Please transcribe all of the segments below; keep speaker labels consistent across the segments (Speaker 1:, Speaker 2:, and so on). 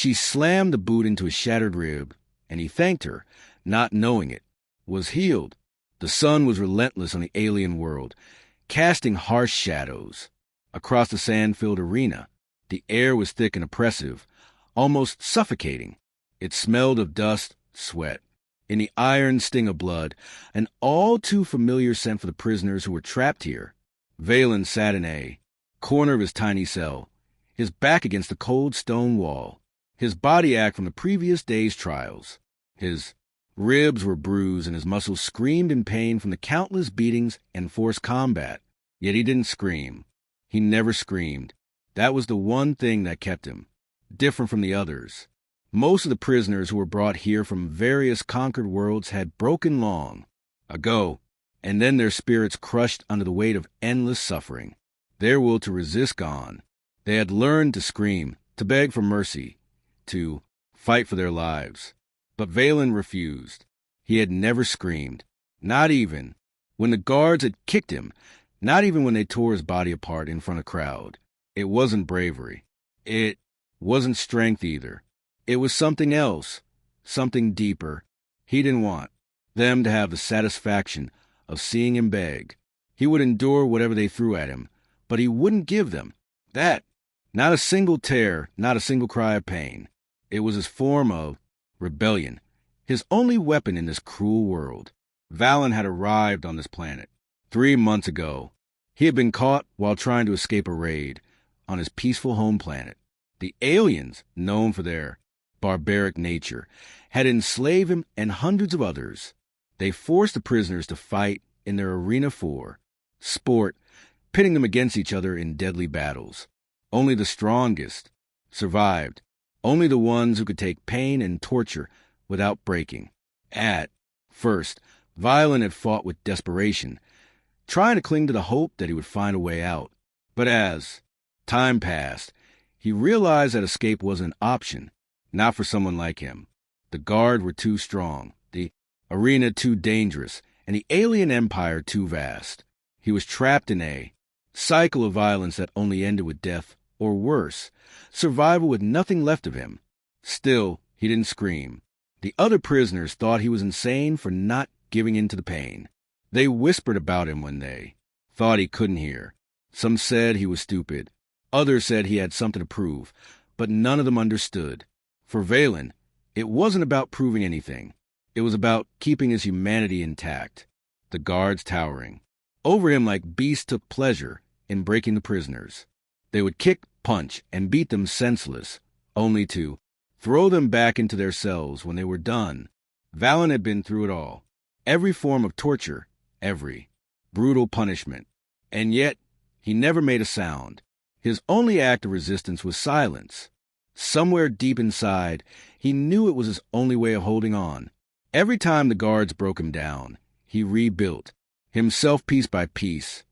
Speaker 1: She slammed the boot into his shattered rib, and he thanked her, not knowing it, was healed. The sun was relentless on the alien world, casting harsh shadows. Across the sand-filled arena, the air was thick and oppressive, almost suffocating. It smelled of dust, sweat, in the iron sting of blood, an all-too-familiar scent for the prisoners who were trapped here. Valen sat in a corner of his tiny cell, his back against the cold stone wall, his body ache from the previous day's trials. His ribs were bruised and his muscles screamed in pain from the countless beatings and forced combat. Yet he didn't scream. He never screamed. That was the one thing that kept him different from the others. Most of the prisoners who were brought here from various conquered worlds had broken long ago, and then their spirits crushed under the weight of endless suffering. Their will to resist gone. They had learned to scream, to beg for mercy, to fight for their lives. But Valen refused. He had never screamed, not even when the guards had kicked him, not even when they tore his body apart in front of a crowd. It wasn't bravery. It wasn't strength either. It was something else, something deeper. He didn't want them to have the satisfaction of seeing him beg. He would endure whatever they threw at him, but he wouldn't give them that. Not a single tear, not a single cry of pain. It was his form of rebellion, his only weapon in this cruel world. Valen had arrived on this planet 3 months ago. He had been caught while trying to escape a raid on his peaceful home planet. The aliens, known for their barbaric nature, had enslaved him and hundreds of others. They forced the prisoners to fight in their arena for sport, pitting them against each other in deadly battles. Only the strongest survived, only the ones who could take pain and torture without breaking. At first, Valen had fought with desperation, trying to cling to the hope that he would find a way out. But as time passed, he realized that escape wasn't an option, not for someone like him. The guard were too strong, the arena too dangerous, and the alien empire too vast. He was trapped in a cycle of violence that only ended with death, or worse, survival with nothing left of him. Still, he didn't scream. The other prisoners thought he was insane for not giving in to the pain. They whispered about him when they thought he couldn't hear. Some said he was stupid. Others said he had something to prove, but none of them understood. For Valen, it wasn't about proving anything. It was about keeping his humanity intact. The guards towering over him like beasts took pleasure in breaking the prisoners. They would kick, punch, and beat them senseless, only to throw them back into their cells when they were done. Valen had been through it all. Every form of torture, every brutal punishment. And yet, he never made a sound. His only act of resistance was silence. Somewhere deep inside, he knew it was his only way of holding on. Every time the guards broke him down, he rebuilt himself piece by piece,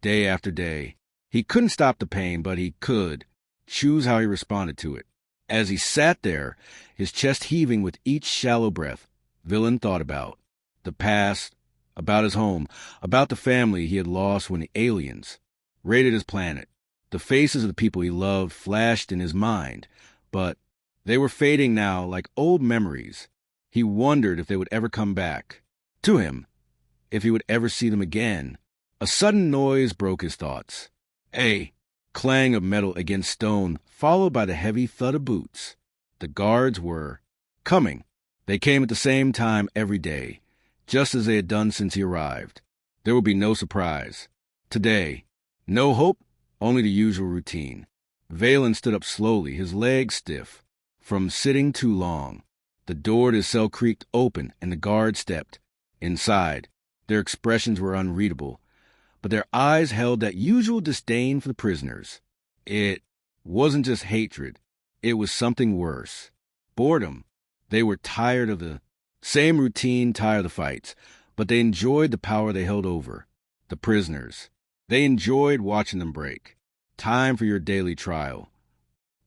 Speaker 1: day after day. He couldn't stop the pain, but he could choose how he responded to it. As he sat there, his chest heaving with each shallow breath, Valen thought about the past, about his home, about the family he had lost when the aliens raided his planet. The faces of the people he loved flashed in his mind, but they were fading now like old memories. He wondered if they would ever come back to him, if he would ever see them again. A sudden noise broke his thoughts. A clang of metal against stone, followed by the heavy thud of boots. The guards were coming. They came at the same time every day, just as they had done since he arrived. There would be no surprise. Today, no hope, only the usual routine. Valen stood up slowly, his legs stiff from sitting too long. The door to his cell creaked open, and the guard stepped inside. Their expressions were unreadable, but their eyes held that usual disdain for the prisoners. It wasn't just hatred. It was something worse. Boredom. They were tired of the same routine, tired of the fights, but they enjoyed the power they held over the prisoners. They enjoyed watching them break. Time for your daily trial.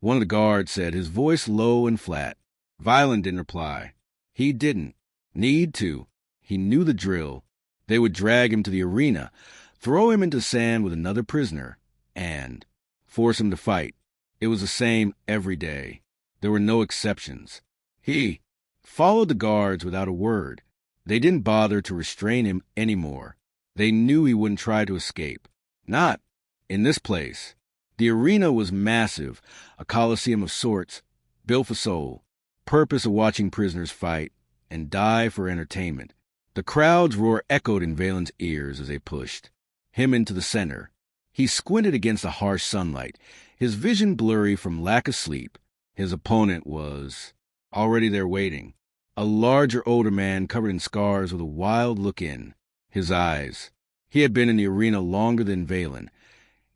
Speaker 1: One of the guards said, his voice low and flat. Valen didn't reply. He didn't need to. He knew the drill. They would drag him to the arena, throw him into sand with another prisoner, and force him to fight. It was the same every day. There were no exceptions. He followed the guards without a word. They didn't bother to restrain him anymore. They knew he wouldn't try to escape. Not in this place. The arena was massive, a coliseum of sorts, built for soul, purpose of watching prisoners fight and die for entertainment. The crowd's roar echoed in Valen's ears as they pushed him into the center. He squinted against the harsh sunlight, his vision blurry from lack of sleep. His opponent was already there waiting, a larger, older man covered in scars with a wild look in his eyes. He had been in the arena longer than Valen,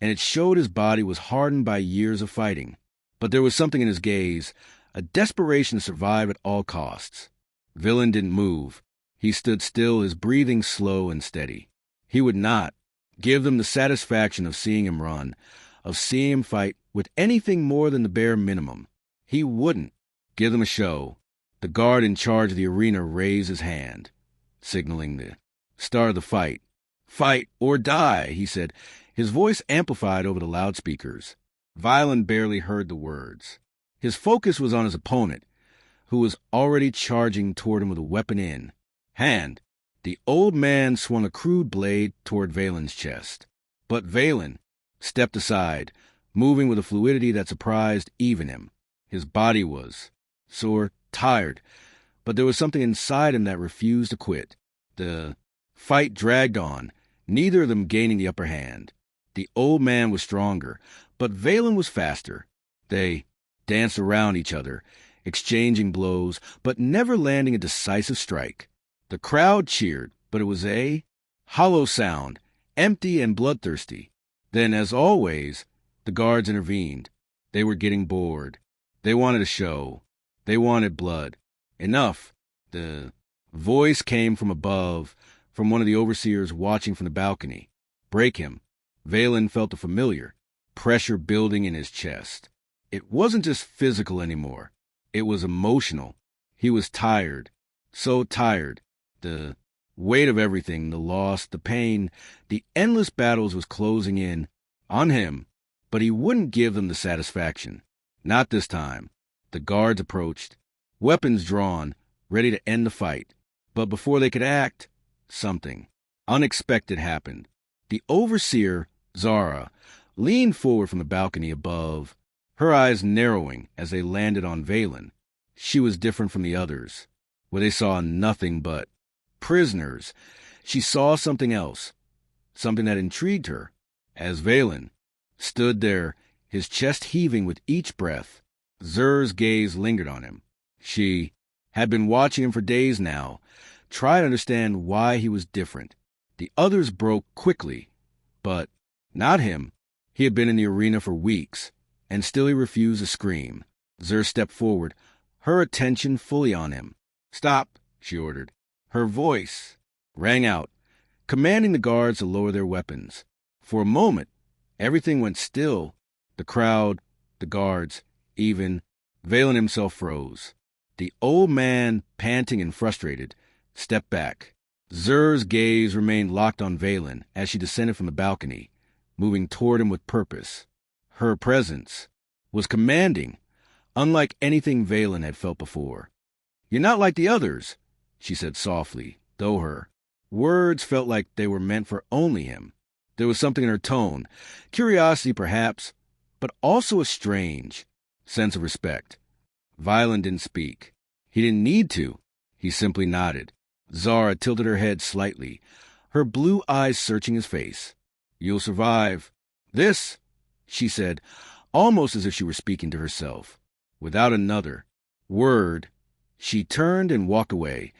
Speaker 1: and it showed his body was hardened by years of fighting. But there was something in his gaze, a desperation to survive at all costs. Valen didn't move. He stood still, his breathing slow and steady. He would not give them the satisfaction of seeing him run, of seeing him fight with anything more than the bare minimum. He wouldn't give them a show. The guard in charge of the arena raised his hand, signaling the start of the fight. "Fight or die," he said, his voice amplified over the loudspeakers. Valen barely heard the words. His focus was on his opponent, who was already charging toward him with a weapon in hand. The old man swung a crude blade toward Valen's chest. But Valen stepped aside, moving with a fluidity that surprised even him. His body was sore, tired, but there was something inside him that refused to quit. The fight dragged on, neither of them gaining the upper hand. The old man was stronger, but Valen was faster. They danced around each other, exchanging blows, but never landing a decisive strike. The crowd cheered, but it was a hollow sound, empty and bloodthirsty. Then, as always, the guards intervened. They were getting bored. They wanted a show. They wanted blood. Enough. The voice came from above, from one of the overseers watching from the balcony. Break him. Valen felt the familiar pressure building in his chest. It wasn't just physical anymore. It was emotional. He was tired. So tired. The weight of everything, the loss, the pain, the endless battles was closing in on him, but he wouldn't give them the satisfaction. Not this time. The guards approached, weapons drawn, ready to end the fight. But before they could act, something unexpected happened. The overseer, Zara, leaned forward from the balcony above, her eyes narrowing as they landed on Valen. She was different from the others, where they saw nothing but prisoners. She saw something else, something that intrigued her. As Valen stood there, his chest heaving with each breath, Zer's gaze lingered on him. She had been watching him for days now, trying to understand why he was different. The others broke quickly, but not him. He had been in the arena for weeks, and still he refused to scream. Zer stepped forward, her attention fully on him. "Stop," she ordered. Her voice rang out, commanding the guards to lower their weapons. For a moment, everything went still. The crowd, the guards, even Valen himself froze. The old man, panting and frustrated, stepped back. Zer's gaze remained locked on Valen as she descended from the balcony, moving toward him with purpose. Her presence was commanding, unlike anything Valen had felt before. "You're not like the others," she said softly, though her words felt like they were meant for only him. There was something in her tone, curiosity perhaps, but also a strange sense of respect. Valen didn't speak. He didn't need to. He simply nodded. Zara tilted her head slightly, her blue eyes searching his face. "You'll survive this," she said, almost as if she were speaking to herself. Without another word, she turned and walked away,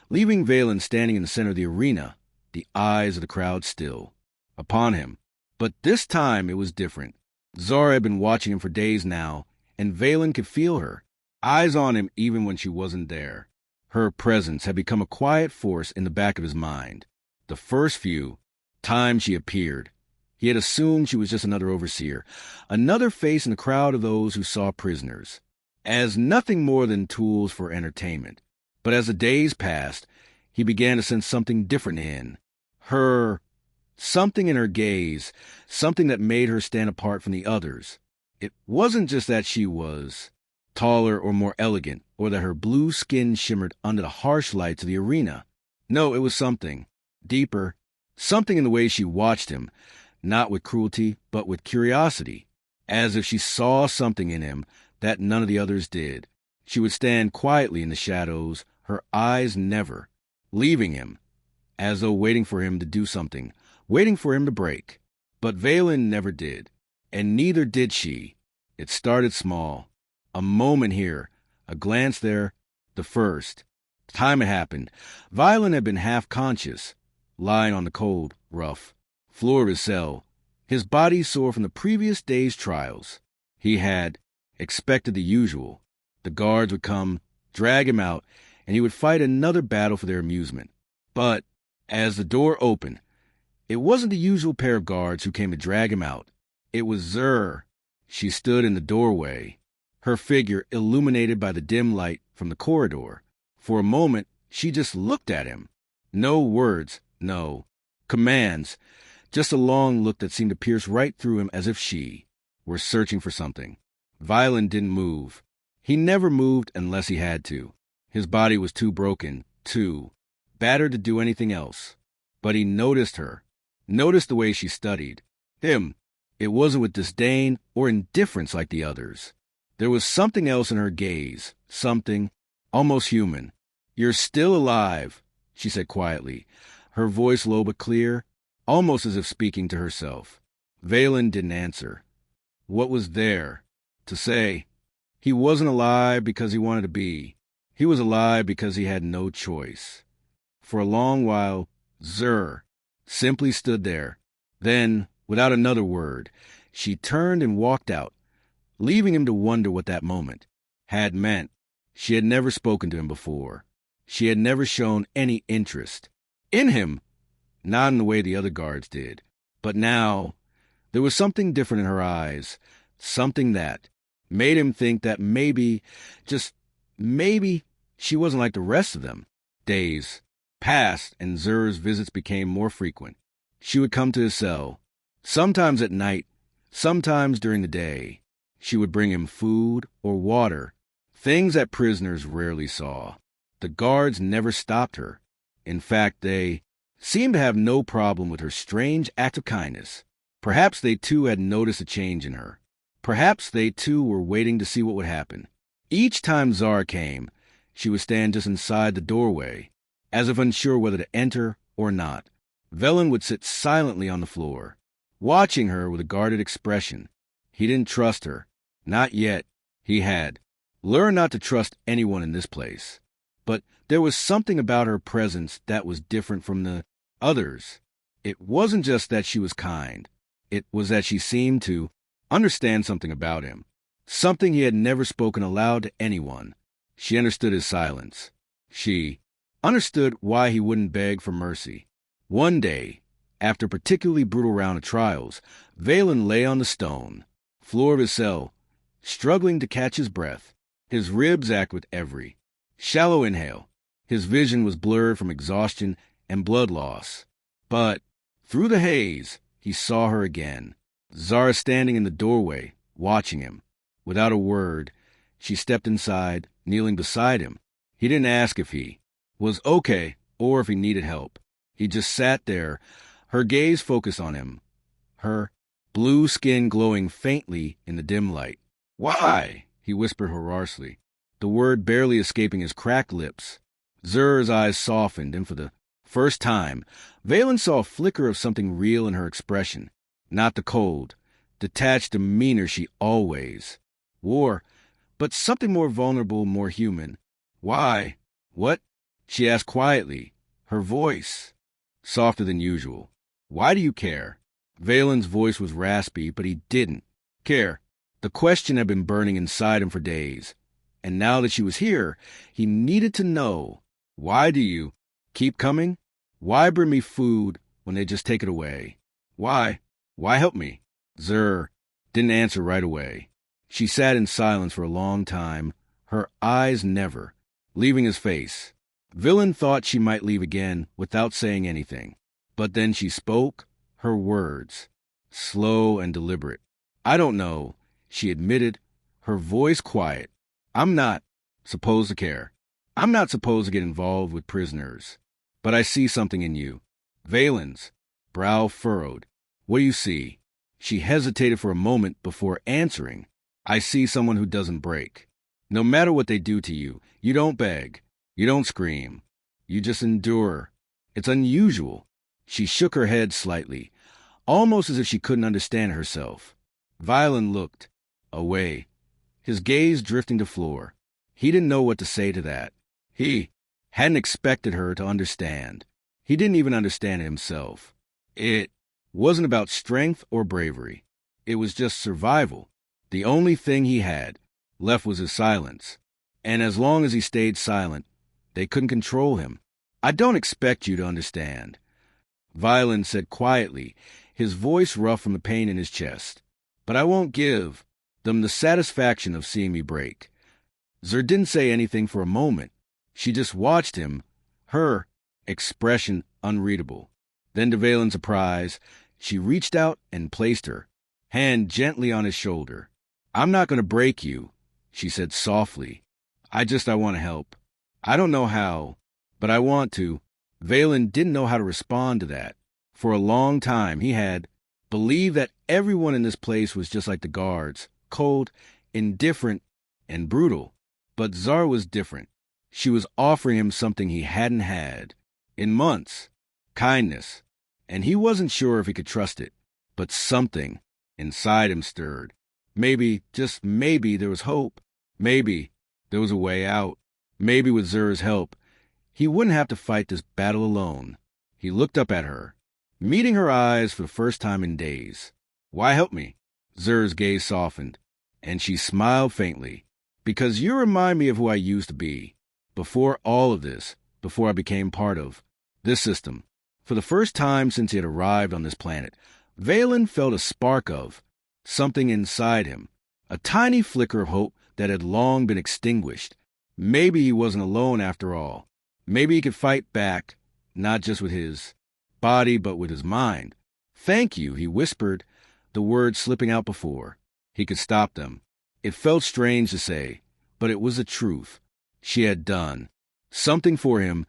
Speaker 1: leaving Valen standing in the center of the arena, the eyes of the crowd still upon him. But this time it was different. Zara had been watching him for days now, and Valen could feel her, eyes on him even when she wasn't there. Her presence had become a quiet force in the back of his mind. The first few times she appeared, he had assumed she was just another overseer, another face in the crowd of those who saw prisoners, as nothing more than tools for entertainment. But as the days passed, he began to sense something different in her, something in her gaze, something that made her stand apart from the others. It wasn't just that she was taller or more elegant, or that her blue skin shimmered under the harsh lights of the arena. No, it was something deeper, something in the way she watched him, not with cruelty, but with curiosity, as if she saw something in him that none of the others did. She would stand quietly in the shadows, her eyes never leaving him, as though waiting for him to do something, waiting for him to break. But Valen never did, and neither did she. It started small. A moment here, a glance there, the first time it happened. Valen had been half conscious, lying on the cold, rough floor of his cell, his body sore from the previous day's trials. He had expected the usual. The guards would come, drag him out, and he would fight another battle for their amusement. But as the door opened, it wasn't the usual pair of guards who came to drag him out. It was Zur. She stood in the doorway, her figure illuminated by the dim light from the corridor. For a moment, she just looked at him. No words, no commands, just a long look that seemed to pierce right through him as if she were searching for something. Valen didn't move. He never moved unless he had to. His body was too broken, too battered to do anything else. But he noticed her, noticed the way she studied him. It wasn't with disdain or indifference like the others. There was something else in her gaze, something almost human. "You're still alive," she said quietly, her voice low but clear, almost as if speaking to herself. Valen didn't answer. What was there to say? He wasn't alive because he wanted to be. He was alive because he had no choice. For a long while, Zur simply stood there. Then, without another word, she turned and walked out, leaving him to wonder what that moment had meant. She had never spoken to him before. She had never shown any interest in him, not in the way the other guards did. But now, there was something different in her eyes, something that made him think that maybe, just maybe, she wasn't like the rest of them. Days passed, and Zur's visits became more frequent. She would come to his cell, sometimes at night, sometimes during the day. She would bring him food or water, things that prisoners rarely saw. The guards never stopped her. In fact, they seemed to have no problem with her strange act of kindness. Perhaps they too had noticed a change in her. Perhaps they too were waiting to see what would happen. Each time Zar came, she would stand just inside the doorway, as if unsure whether to enter or not. Velen would sit silently on the floor, watching her with a guarded expression. He didn't trust her. Not yet. He had learned not to trust anyone in this place. But there was something about her presence that was different from the others. It wasn't just that she was kind. It was that she seemed to understand something about him, something he had never spoken aloud to anyone. She understood his silence. She understood why he wouldn't beg for mercy. One day, after a particularly brutal round of trials, Valen lay on the stone floor of his cell, struggling to catch his breath. His ribs ached with every shallow inhale. His vision was blurred from exhaustion and blood loss. But through the haze, he saw her again. Zara standing in the doorway, watching him. Without a word, she stepped inside, kneeling beside him. He didn't ask if he was okay or if he needed help. He just sat there, her gaze focused on him, her blue skin glowing faintly in the dim light. "Why?" he whispered hoarsely, the word barely escaping his cracked lips. Zur's eyes softened, and for the first time, Valen saw a flicker of something real in her expression. Not the cold, detached demeanor she always wore, but something more vulnerable, more human. "Why? What?" she asked quietly, her voice softer than usual. "Why do you care?" Valen's voice was raspy, but he didn't care. The question had been burning inside him for days, and now that she was here, he needed to know. "Why do you keep coming? Why bring me food when they just take it away? Why help me?" Zur didn't answer right away. She sat in silence for a long time, her eyes never leaving his face. Valen thought she might leave again without saying anything. But then she spoke, her words, slow and deliberate. "I don't know," she admitted, her voice quiet. I'm not supposed to care. I'm not supposed to get involved with prisoners. But I see something in you. Valen's brow furrowed. What do you see? She hesitated for a moment before answering. I see someone who doesn't break. No matter what they do to you, you don't beg. You don't scream. You just endure. It's unusual. She shook her head slightly, almost as if she couldn't understand herself. Valen looked away, his gaze drifting to floor. He didn't know what to say to that. He hadn't expected her to understand. He didn't even understand himself. It wasn't about strength or bravery. It was just survival. The only thing he had left was his silence. And as long as he stayed silent, they couldn't control him. I don't expect you to understand, Valen said quietly, his voice rough from the pain in his chest. But I won't give them the satisfaction of seeing me break. Zer didn't say anything for a moment. She just watched him, her expression unreadable. Then to Valen's surprise, she reached out and placed her hand gently on his shoulder. I'm not going to break you, she said softly. I want to help. I don't know how, but I want to. Valen didn't know how to respond to that. For a long time, he had believed that everyone in this place was just like the guards, cold, indifferent, and brutal. But Zar was different. She was offering him something he hadn't had in months, kindness, and he wasn't sure if he could trust it. But something inside him stirred. Maybe, just maybe, there was hope. Maybe there was a way out. Maybe with Zer's help, he wouldn't have to fight this battle alone. He looked up at her, meeting her eyes for the first time in days. Why help me? Zer's gaze softened, and she smiled faintly. Because you remind me of who I used to be. Before all of this, before I became part of this system. For the first time since he had arrived on this planet, Valen felt a spark of something inside him, a tiny flicker of hope that had long been extinguished. Maybe he wasn't alone after all. Maybe he could fight back, not just with his body, but with his mind. Thank you, he whispered, the words slipping out before he could stop them. It felt strange to say, but it was the truth. She had done something for him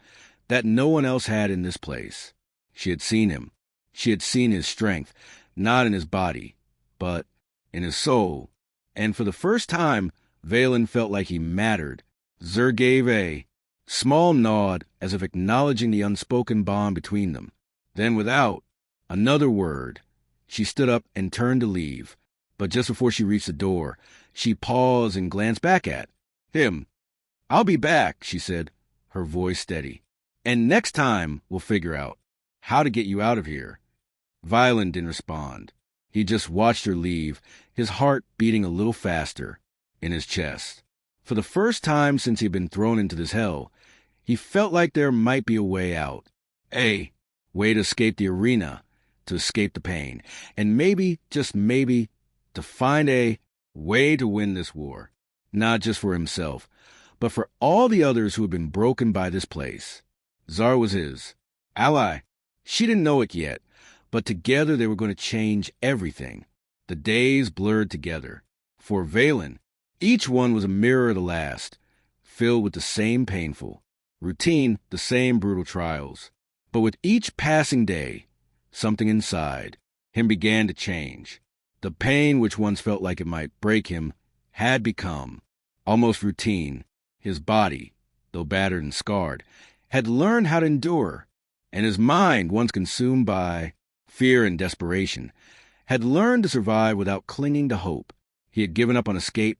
Speaker 1: that no one else had in this place. She had seen him. She had seen his strength, not in his body, but in his soul. And for the first time, Valen felt like he mattered. Zer gave a small nod as if acknowledging the unspoken bond between them. Then without another word, she stood up and turned to leave. But just before she reached the door, she paused and glanced back at him. I'll be back, she said, her voice steady. And next time we'll figure out how to get you out of here. Valen didn't respond. He just watched her leave, his heart beating a little faster in his chest. For the first time since he'd been thrown into this hell, he felt like there might be a way out. A way to escape the arena, to escape the pain, and maybe, just maybe, to find a way to win this war. Not just for himself, but for all the others who had been broken by this place. Zar was his ally. She didn't know it yet, but together they were going to change everything. The days blurred together. For Valen, each one was a mirror of the last, filled with the same painful routine, the same brutal trials. But with each passing day, something inside him began to change. The pain which once felt like it might break him had become almost routine. His body, though battered and scarred, had learned how to endure, and his mind, once consumed by fear and desperation, had learned to survive without clinging to hope. He had given up on escape,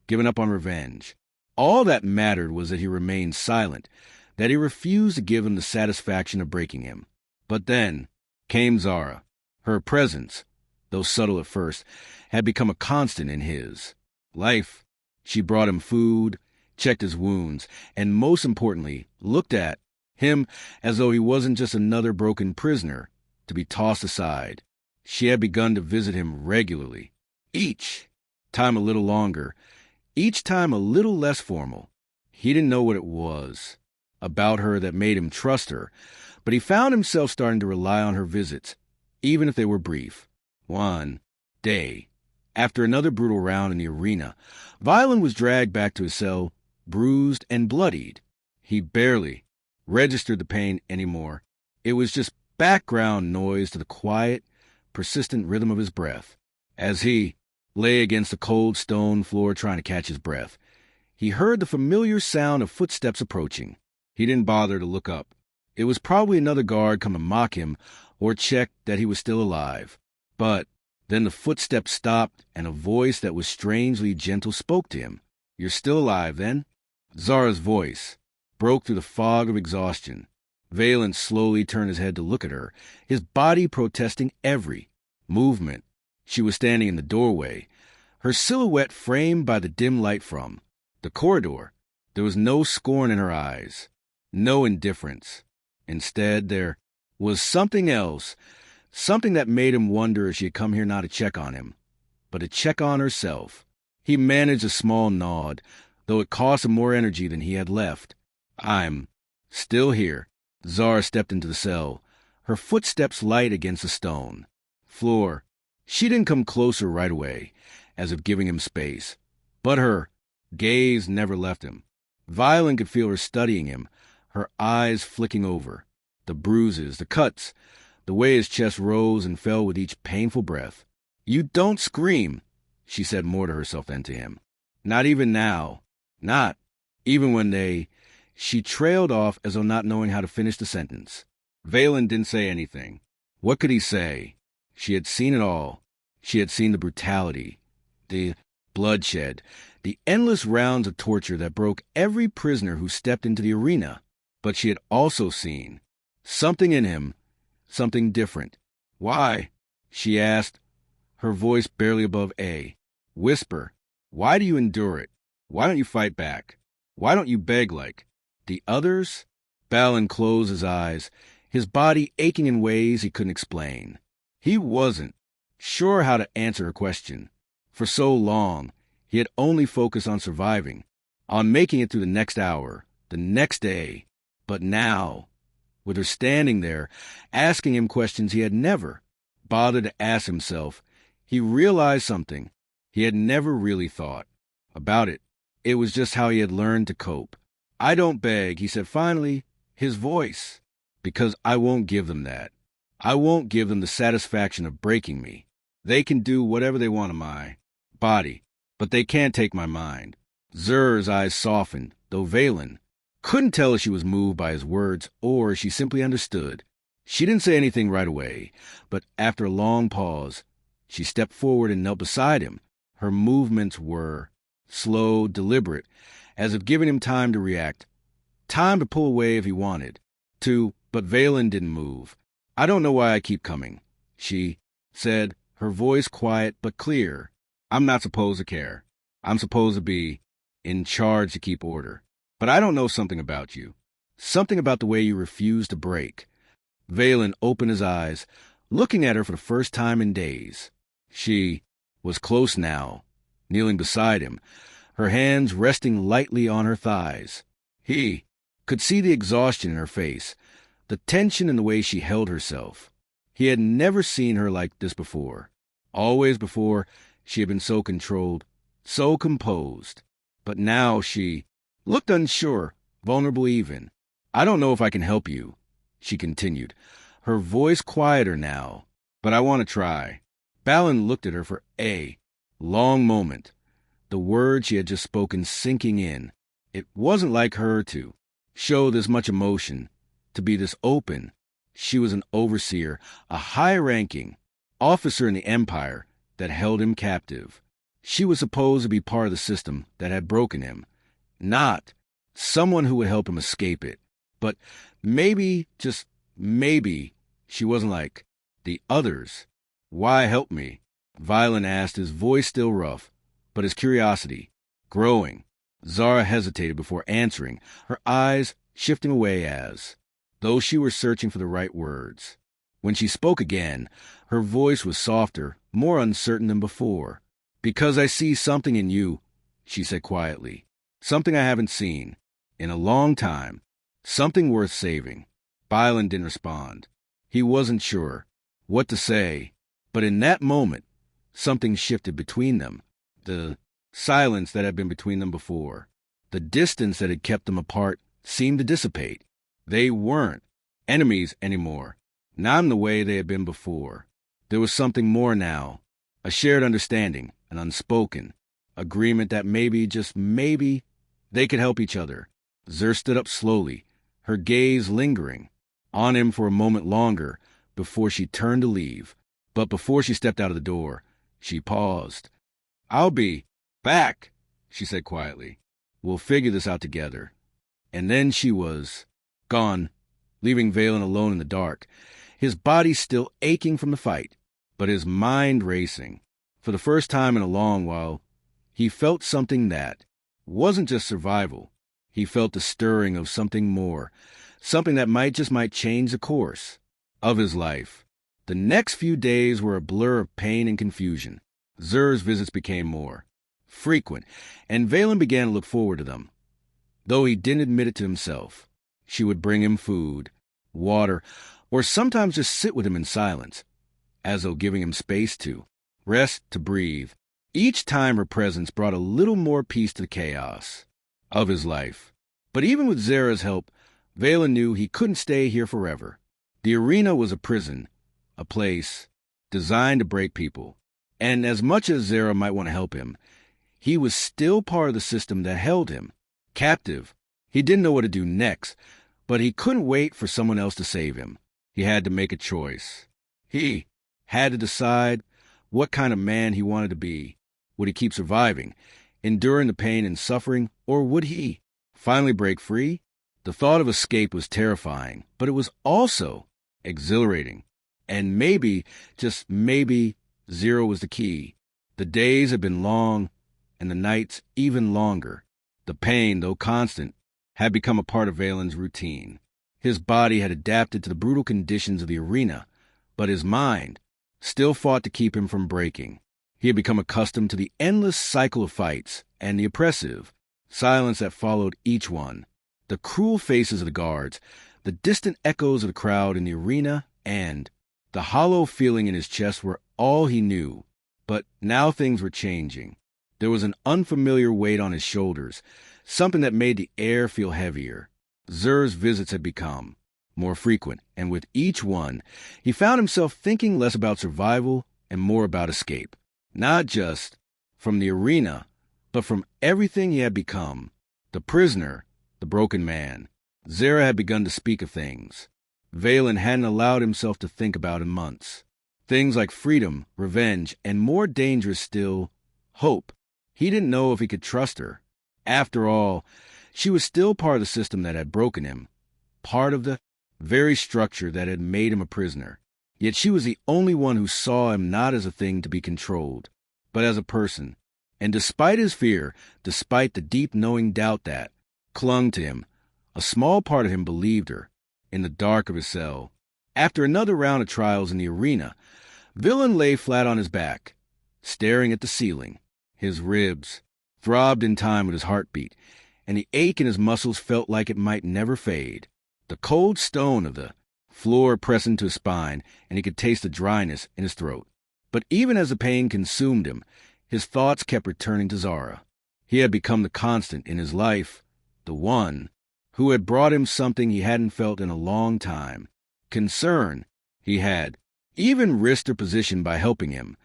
Speaker 1: given up on revenge. All that mattered was that he remained silent, that he refused to give him the satisfaction of breaking him. But then came Zara. Her presence, though subtle at first, had become a constant in his life. She brought him food, checked his wounds, and most importantly, looked at him as though he wasn't just another broken prisoner to be tossed aside. She had begun to visit him regularly, each time a little longer, each time a little less formal. He didn't know what it was about her that made him trust her, but he found himself starting to rely on her visits, even if they were brief. One day, After another brutal round in the arena, Violin was dragged back to his cell, bruised and bloodied. He barely registered the pain anymore. It was just background noise to the quiet, persistent rhythm of his breath. As he lay against the cold stone floor trying to catch his breath, he heard the familiar sound of footsteps approaching. He didn't bother to look up. It was probably another guard come to mock him or check that he was still alive. But then the footsteps stopped, and a voice that was strangely gentle spoke to him. "You're still alive, then?" Zara's voice broke through the fog of exhaustion. Valen slowly turned his head to look at her, his body protesting every movement. She was standing in the doorway, her silhouette framed by the dim light from the corridor. There was no scorn in her eyes, no indifference. Instead, there was something else, something that made him wonder if she had come here not to check on him, but to check on herself. He managed a small nod, though it cost him more energy than he had left. "I'm still here." Zara stepped into the cell, her footsteps light against the stone floor. She didn't come closer right away, as if giving him space, but her gaze never left him. Violin could feel her studying him, her eyes flicking over the bruises, the cuts, the way his chest rose and fell with each painful breath. "You don't scream," she said more to herself than to him. "Not even now. Not even when they—" She trailed off as though not knowing how to finish the sentence. Valen didn't say anything. What could he say? She had seen it all. She had seen the brutality, the bloodshed, the endless rounds of torture that broke every prisoner who stepped into the arena. But she had also seen something in him, something different. "Why?" she asked, her voice barely above a whisper. "Why do you endure it? Why don't you fight back? Why don't you beg like the others?" Balin closed his eyes, his body aching in ways he couldn't explain. He wasn't sure how to answer her question. For so long, he had only focused on surviving, on making it through the next hour, the next day. But now, with her standing there, asking him questions he had never bothered to ask himself, he realized something he had never really thought about it. It was just how he had learned to cope. "I don't beg," he said finally, his voice, "because I won't give them that. I won't give them the satisfaction of breaking me. They can do whatever they want to my body, but they can't take my mind." Zur's eyes softened, though Valen couldn't tell if she was moved by his words or she simply understood. She didn't say anything right away, but after a long pause, she stepped forward and knelt beside him. Her movements were slow, deliberate, as if giving him time to react, time to pull away if he wanted to, but Valen didn't move. "I don't know why I keep coming," she said, her voice quiet but clear. "I'm not supposed to care. I'm supposed to be in charge to keep order. But I don't know something about you, something about the way you refuse to break." Valen opened his eyes, looking at her for the first time in days. She was close now, kneeling beside him, her hands resting lightly on her thighs. He could see the exhaustion in her face, the tension in the way she held herself. He had never seen her like this before. Always before, she had been so controlled, so composed. But now she looked unsure, vulnerable even. "I don't know if I can help you," she continued, her voice quieter now, "but I want to try." Balin looked at her for a long moment, the words she had just spoken sinking in. It wasn't like her to show this much emotion, to be this open. She was an overseer, a high-ranking officer in the Empire that held him captive. She was supposed to be part of the system that had broken him, not someone who would help him escape it. But maybe, just maybe, she wasn't like the others. "Why help me?" Violin asked, his voice still rough, but his curiosity growing. Zara hesitated before answering, her eyes shifting away as though she were searching for the right words. When she spoke again, her voice was softer, more uncertain than before. "Because I see something in you," she said quietly. "Something I haven't seen in a long time. Something worth saving." Violin didn't respond. He wasn't sure what to say, but in that moment, something shifted between them. The silence that had been between them before, the distance that had kept them apart, seemed to dissipate. They weren't enemies anymore, not in the way they had been before. There was something more now, a shared understanding, an unspoken agreement that maybe, just maybe, they could help each other. Zer stood up slowly, her gaze lingering on him for a moment longer before she turned to leave. But before she stepped out of the door, she paused. "I'll be back," she said quietly. "We'll figure this out together." And then she was gone, leaving Valen alone in the dark, his body still aching from the fight, but his mind racing. For the first time in a long while, he felt something that wasn't just survival. He felt the stirring of something more, something that might change the course of his life. The next few days were a blur of pain and confusion. Zer's visits became more frequent, and Valen began to look forward to them. Though he didn't admit it to himself, she would bring him food, water, or sometimes just sit with him in silence, as though giving him space to rest, to breathe. Each time her presence brought a little more peace to the chaos of his life. But even with Zera's help, Valen knew he couldn't stay here forever. The arena was a prison, a place designed to break people. And as much as Zera might want to help him, he was still part of the system that held him captive. He didn't know what to do next, but he couldn't wait for someone else to save him. He had to make a choice. He had to decide what kind of man he wanted to be. Would he keep surviving, enduring the pain and suffering, or would he finally break free? The thought of escape was terrifying, but it was also exhilarating. And maybe, just maybe, Zero was the key. The days had been long, and the nights even longer. The pain, though constant, had become a part of Valen's routine. His body had adapted to the brutal conditions of the arena, but his mind still fought to keep him from breaking. He had become accustomed to the endless cycle of fights and the oppressive silence that followed each one. The cruel faces of the guards, the distant echoes of the crowd in the arena, and the hollow feeling in his chest were all he knew. But now things were changing. There was an unfamiliar weight on his shoulders, something that made the air feel heavier. Zer's visits had become more frequent, and with each one, he found himself thinking less about survival and more about escape. Not just from the arena, but from everything he had become. The prisoner, the broken man. Zera had begun to speak of things Valen hadn't allowed himself to think about in months. Things like freedom, revenge, and more dangerous still, hope. He didn't know if he could trust her. After all, she was still part of the system that had broken him, part of the very structure that had made him a prisoner. Yet she was the only one who saw him not as a thing to be controlled, but as a person. And despite his fear, despite the deep knowing doubt that clung to him, a small part of him believed her. In the dark of his cell, after another round of trials in the arena, Valen lay flat on his back, staring at the ceiling. His ribs throbbed in time with his heartbeat, and the ache in his muscles felt like it might never fade. The cold stone of the floor pressed into his spine, and he could taste the dryness in his throat. But even as the pain consumed him, his thoughts kept returning to Zara. He had become the constant in his life, the one who had brought him something he hadn't felt in a long time. Concern. He had even risked her position by helping him,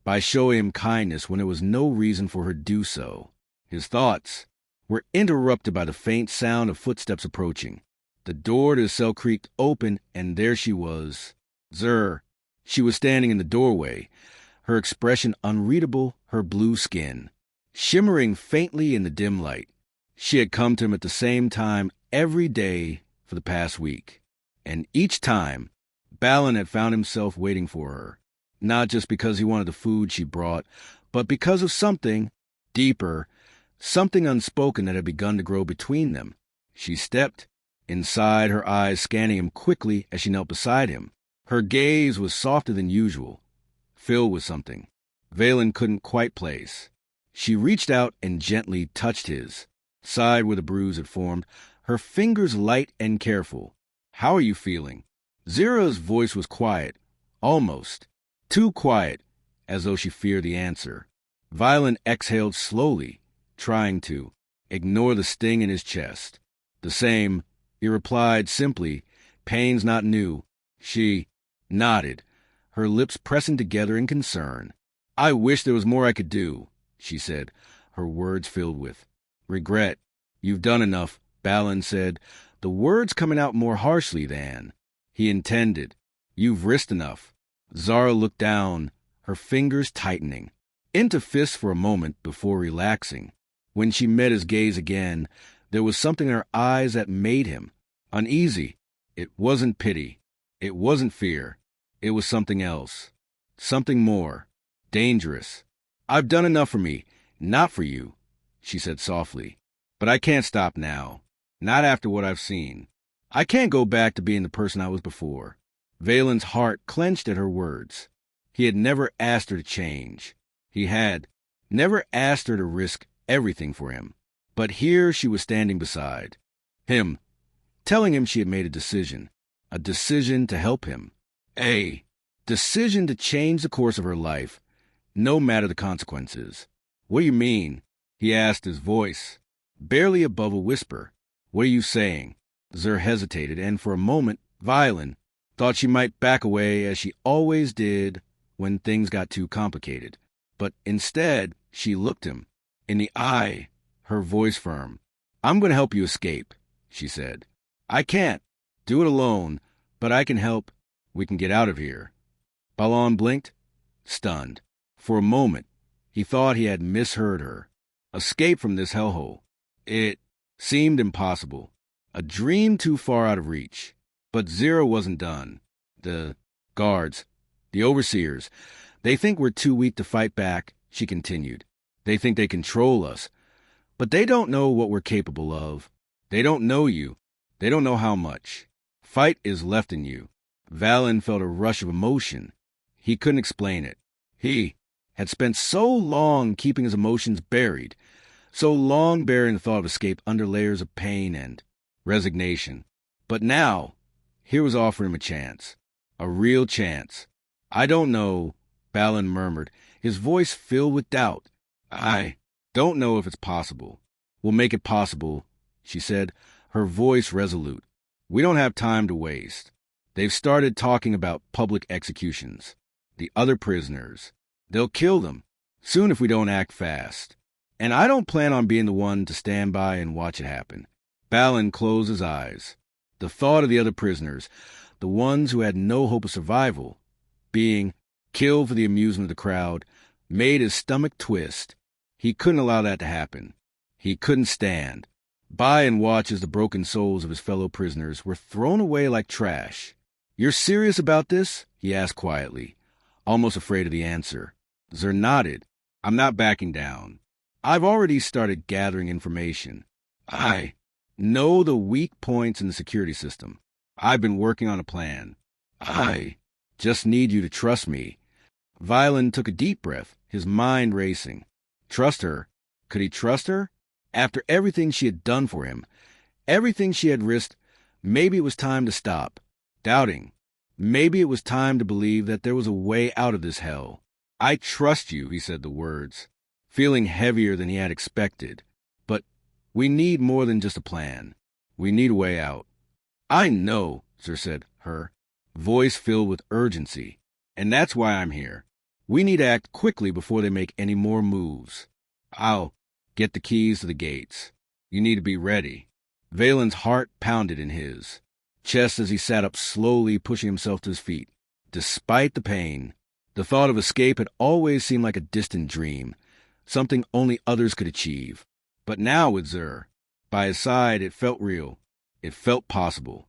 Speaker 1: by showing him kindness when there was no reason for her to do so. His thoughts were interrupted by the faint sound of footsteps approaching. The door to his cell creaked open, and there she was. Zer. She was standing in the doorway, her expression unreadable, her blue skin shimmering faintly in the dim light. She had come to him at the same time every day for the past week. And each time, Balin had found himself waiting for her, not just because he wanted the food she brought, but because of something deeper, something unspoken that had begun to grow between them. She stepped inside, her eyes scanning him quickly as she knelt beside him. Her gaze was softer than usual, filled with something Valen couldn't quite place. She reached out and gently touched his side where the bruise had formed, her fingers light and careful. "How are you feeling?" Zera's voice was quiet, almost too quiet, as though she feared the answer. Violen exhaled slowly, trying to ignore the sting in his chest. The same, he replied simply, pain's not new. She nodded, her lips pressing together in concern. I wish there was more I could do, she said, her words filled with regret. You've done enough, Balin said, the words coming out more harshly than he intended. You've risked enough. Zara looked down, her fingers tightening, into fists for a moment before relaxing. When she met his gaze again, there was something in her eyes that made him uneasy. It wasn't pity. It wasn't fear. It was something else. Something more. Dangerous. I've done enough for me, not for you, she said softly. But I can't stop now. Not after what I've seen. I can't go back to being the person I was before. Valen's heart clenched at her words. He had never asked her to change. He had never asked her to risk everything for him. But here she was standing beside him, telling him she had made a decision to help him, a decision to change the course of her life, no matter the consequences. What do you mean? He asked, his voice barely above a whisper. What are you saying? Zer hesitated, and for a moment, Violen thought she might back away as she always did when things got too complicated. But instead, she looked him in the eye, her voice firm. I'm going to help you escape, she said. I can't do it alone, but I can help. We can get out of here. Balin blinked, stunned. For a moment, he thought he had misheard her. Escape from this hellhole. It seemed impossible. A dream too far out of reach. But Zero wasn't done. The guards, the overseers, they think we're too weak to fight back, she continued. They think they control us. But they don't know what we're capable of. They don't know you. They don't know how much. Fight is left in you. Valen felt a rush of emotion. He couldn't explain it. He had spent so long keeping his emotions buried, so long bearing the thought of escape under layers of pain and resignation. But now, here was offering him a chance. A real chance. I don't know, Balin murmured, his voice filled with doubt. I don't know if it's possible. We'll make it possible, she said, her voice resolute. We don't have time to waste. They've started talking about public executions. The other prisoners. They'll kill them soon if we don't act fast. And I don't plan on being the one to stand by and watch it happen. Balin closed his eyes. The thought of the other prisoners, the ones who had no hope of survival, being killed for the amusement of the crowd, made his stomach twist. He couldn't allow that to happen. He couldn't stand by and watch as the broken souls of his fellow prisoners were thrown away like trash. You're serious about this? He asked quietly, almost afraid of the answer. Zer nodded. I'm not backing down. I've already started gathering information. I know the weak points in the security system. I've been working on a plan. I just need you to trust me. Violen took a deep breath, his mind racing. Trust her? Could he trust her? After everything she had done for him, everything she had risked, maybe it was time to stop doubting. Maybe it was time to believe that there was a way out of this hell. I trust you, he said the words, feeling heavier than he had expected. But we need more than just a plan. We need a way out. I know, Zer said, her voice filled with urgency. And that's why I'm here. We need to act quickly before they make any more moves. I'll get the keys to the gates. You need to be ready. Valen's heart pounded in his chest as he sat up slowly, pushing himself to his feet. Despite the pain, the thought of escape had always seemed like a distant dream, something only others could achieve. But now with Zer by his side, it felt real. It felt possible.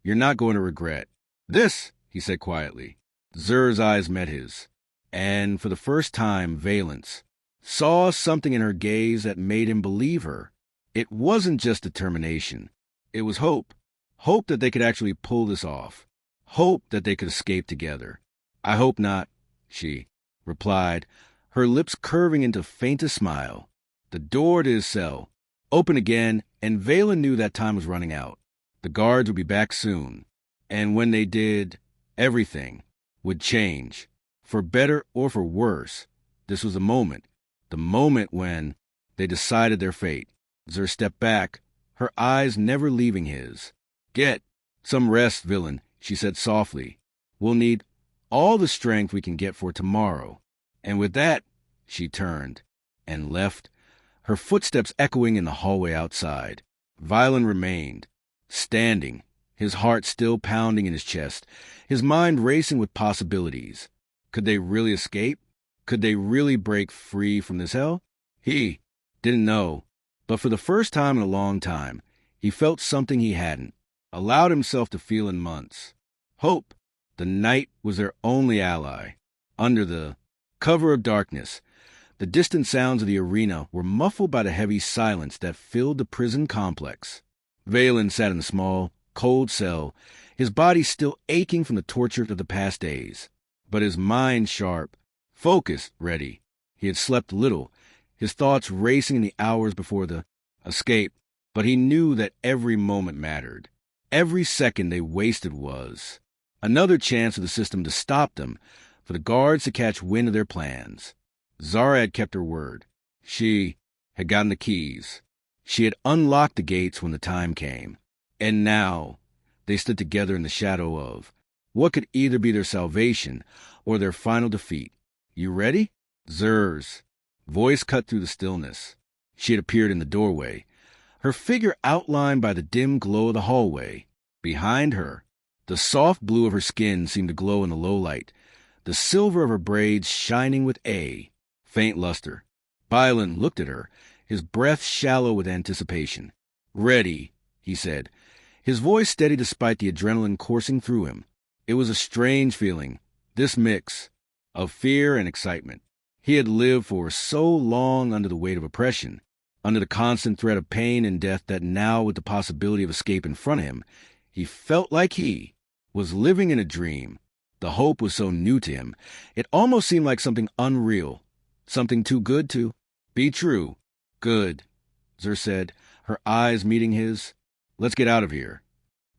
Speaker 1: You're not going to regret this, he said quietly. Zer's eyes met his, and for the first time, Valence saw something in her gaze that made him believe her. It wasn't just determination. It was hope. Hope that they could actually pull this off. Hope that they could escape together. I hope not, she replied, her lips curving into faintest smile. The door to his cell opened again, and Valen knew that time was running out. The guards would be back soon, and when they did, everything would change. For better or for worse, this was the moment when they decided their fate. Zer stepped back, her eyes never leaving his. Get some rest, villain, she said softly. We'll need all the strength we can get for tomorrow. And with that, she turned and left, her footsteps echoing in the hallway outside. Violin remained, standing, his heart still pounding in his chest, his mind racing with possibilities. Could they really escape? Could they really break free from this hell? He didn't know, but for the first time in a long time, he felt something he hadn't allowed himself to feel in months. Hope. The night was their only ally. Under the cover of darkness, the distant sounds of the arena were muffled by the heavy silence that filled the prison complex. Valen sat in the small, cold cell, his body still aching from the torture of the past days, but his mind sharp, focused, ready. He had slept little, his thoughts racing in the hours before the escape, but he knew that every moment mattered. Every second they wasted was another chance for the system to stop them, for the guards to catch wind of their plans. Zara had kept her word. She had gotten the keys. She had unlocked the gates when the time came. And now they stood together in the shadow of what could either be their salvation or their final defeat. You ready? Zer's voice cut through the stillness. She had appeared in the doorway, her figure outlined by the dim glow of the hallway. Behind her, the soft blue of her skin seemed to glow in the low light, the silver of her braids shining with a faint luster. Bylan looked at her, his breath shallow with anticipation. Ready, he said, his voice steady despite the adrenaline coursing through him. It was a strange feeling, this mix of fear and excitement. He had lived for so long under the weight of oppression, under the constant threat of pain and death, that now, with the possibility of escape in front of him, he felt like he was living in a dream. The hope was so new to him, it almost seemed like something unreal, something too good to be true. Good, Zer said, her eyes meeting his. Let's get out of here.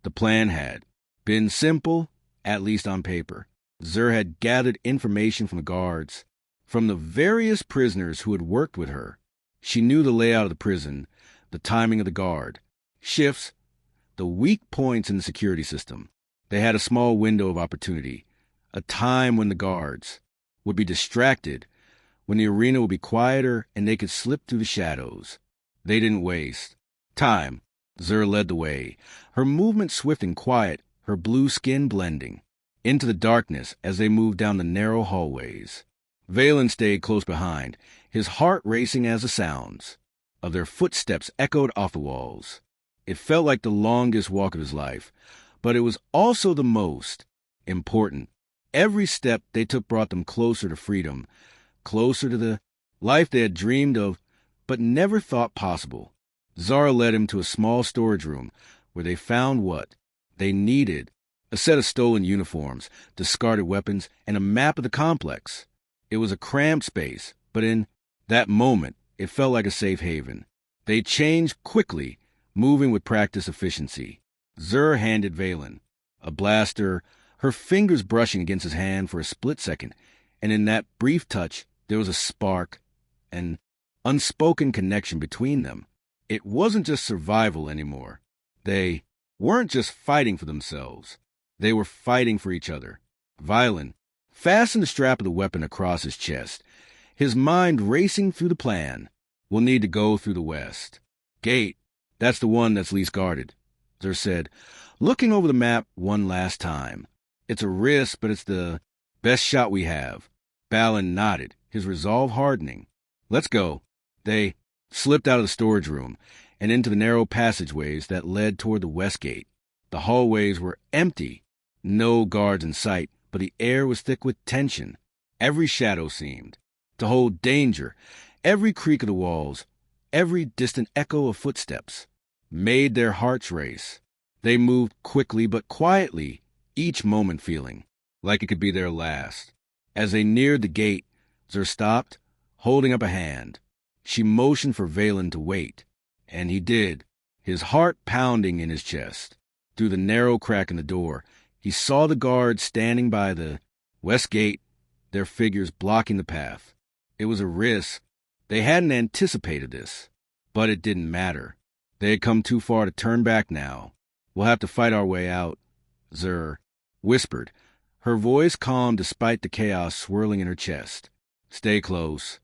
Speaker 1: The plan had been simple, at least on paper. Zer had gathered information from the guards, from the various prisoners who had worked with her. She knew the layout of the prison, the timing of the guard, shifts, the weak points in the security system. They had a small window of opportunity, a time when the guards would be distracted, when the arena would be quieter and they could slip through the shadows. They didn't waste time. Zer led the way, her movement swift and quiet, her blue skin blending into the darkness as they moved down the narrow hallways. Valen stayed close behind, his heart racing as the sounds of their footsteps echoed off the walls. It felt like the longest walk of his life, but it was also the most important. Every step they took brought them closer to freedom, closer to the life they had dreamed of but never thought possible. Zara led him to a small storage room where they found what they needed: a set of stolen uniforms, discarded weapons, and a map of the complex. It was a cramped space, but in that moment, it felt like a safe haven. They changed quickly, moving with practiced efficiency. Zer handed Valen a blaster, her fingers brushing against his hand for a split second, and in that brief touch, there was a spark, an unspoken connection between them. It wasn't just survival anymore. They weren't just fighting for themselves. They were fighting for each other. Valen fastened the strap of the weapon across his chest, his mind racing through the plan. We'll need to go through the west gate. That's the one that's least guarded, Zer said, looking over the map one last time. It's a risk, but it's the best shot we have. Balin nodded, his resolve hardening. Let's go. They slipped out of the storage room and into the narrow passageways that led toward the west gate. The hallways were empty, no guards in sight, but the air was thick with tension. Every shadow seemed to hold danger. Every creak of the walls, every distant echo of footsteps made their hearts race. They moved quickly but quietly, each moment feeling like it could be their last. As they neared the gate, Zer stopped, holding up a hand. She motioned for Valen to wait, and he did, his heart pounding in his chest. Through the narrow crack in the door, he saw the guards standing by the west gate, their figures blocking the path. It was a risk. They hadn't anticipated this, but it didn't matter. They had come too far to turn back now. We'll have to fight our way out, Zur whispered, her voice calm despite the chaos swirling in her chest. Stay close.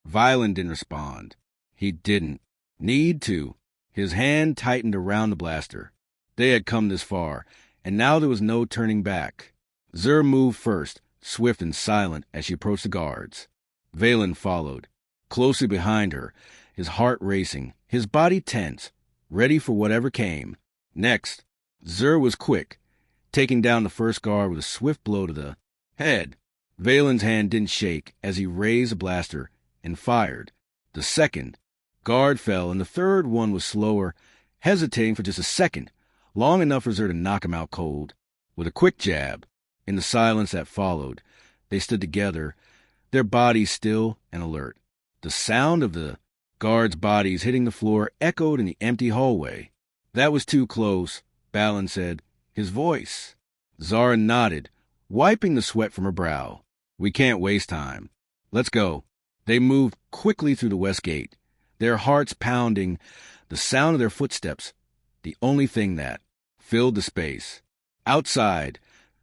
Speaker 1: Violin didn't respond. He didn't need to. His hand tightened around the blaster. They had come this far, and now there was no turning back. Zur moved first, swift and silent as she approached the guards. Valen followed, closely behind her, his heart racing, his body tense, ready for whatever came. Next, Zur was quick, taking down the first guard with a swift blow to the head. Valen's hand didn't shake as he raised the blaster and fired. The second guard fell, and the third one was slower, hesitating for just a second, long enough for Zur to knock him out cold. With a quick jab, in the silence that followed, they stood together, their bodies still and alert. The sound of the guards' bodies hitting the floor echoed in the empty hallway. That was too close, Balin said, his voice. Zara nodded, wiping the sweat from her brow. We can't waste time. Let's go. They moved quickly through the west gate, their hearts pounding, the sound of their footsteps, the only thing that filled the space. Outside,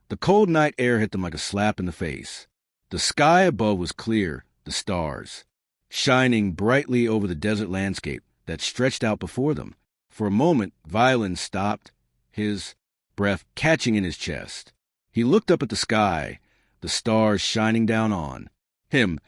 Speaker 1: the cold night air hit them like a slap in the face. The sky above was clear, the stars shining brightly over the desert landscape that stretched out before them. For a moment, Violin stopped, his breath catching in his chest. He looked up at the sky, the stars shining down on him,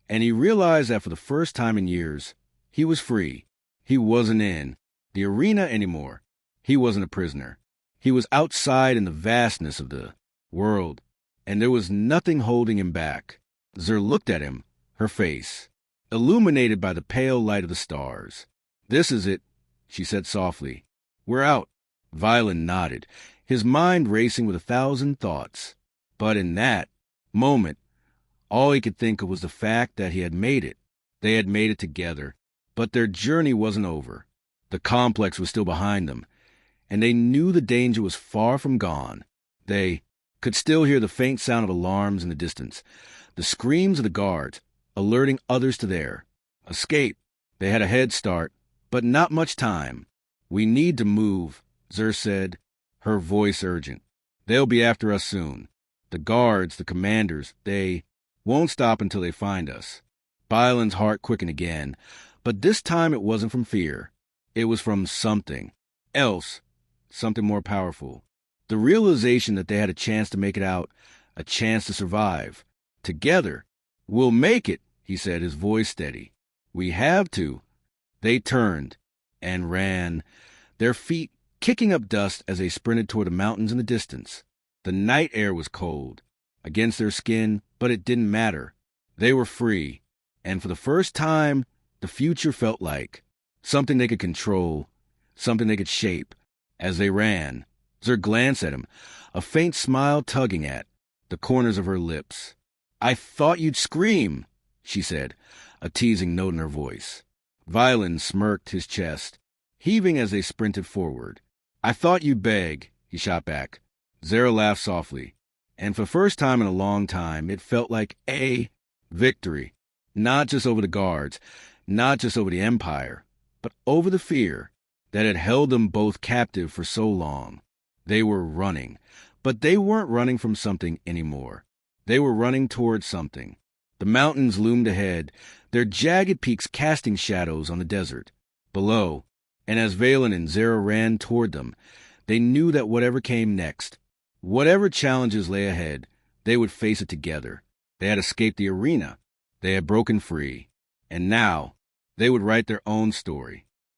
Speaker 1: and he realized that for the first time in years, he was free. He wasn't in the arena anymore. He wasn't a prisoner. He was outside in the vastness of the world, and there was nothing holding him back. Zur looked at him, her face illuminated by the pale light of the stars. This is it, she said softly. We're out. Violin nodded, his mind racing with 1,000 thoughts. But in that moment, all he could think of was the fact that he had made it. They had made it together, but their journey wasn't over. The complex was still behind them, and they knew the danger was far from gone. They could still hear the faint sound of alarms in the distance, the screams of the guards, alerting others to their escape. They had a head start, but not much time. We need to move, Zur said, her voice urgent. They'll be after us soon. The guards, the commanders, they won't stop until they find us. Bylan's heart quickened again, but this time it wasn't from fear. It was from something else, something more powerful. The realization that they had a chance to make it out, a chance to survive. Together. We'll make it, he said, his voice steady. We have to. They turned and ran, their feet kicking up dust as they sprinted toward the mountains in the distance. The night air was cold against their skin, but it didn't matter. They were free, and for the first time, the future felt like something they could control, something they could shape. As they ran, Zur glanced at him, a faint smile tugging at the corners of her lips. I thought you'd scream, she said, a teasing note in her voice. Violin smirked his chest, heaving as they sprinted forward. I thought you'd beg, he shot back. Zara laughed softly, and for the first time in a long time, it felt like a victory. Not just over the guards, not just over the Empire, but over the fear that had held them both captive for so long. They were running, but they weren't running from something anymore. They were running towards something. The mountains loomed ahead, their jagged peaks casting shadows on the desert below, and as Valen and Zara ran toward them, they knew that whatever came next, whatever challenges lay ahead, they would face it together. They had escaped the arena. They had broken free. And now, they would write their own story.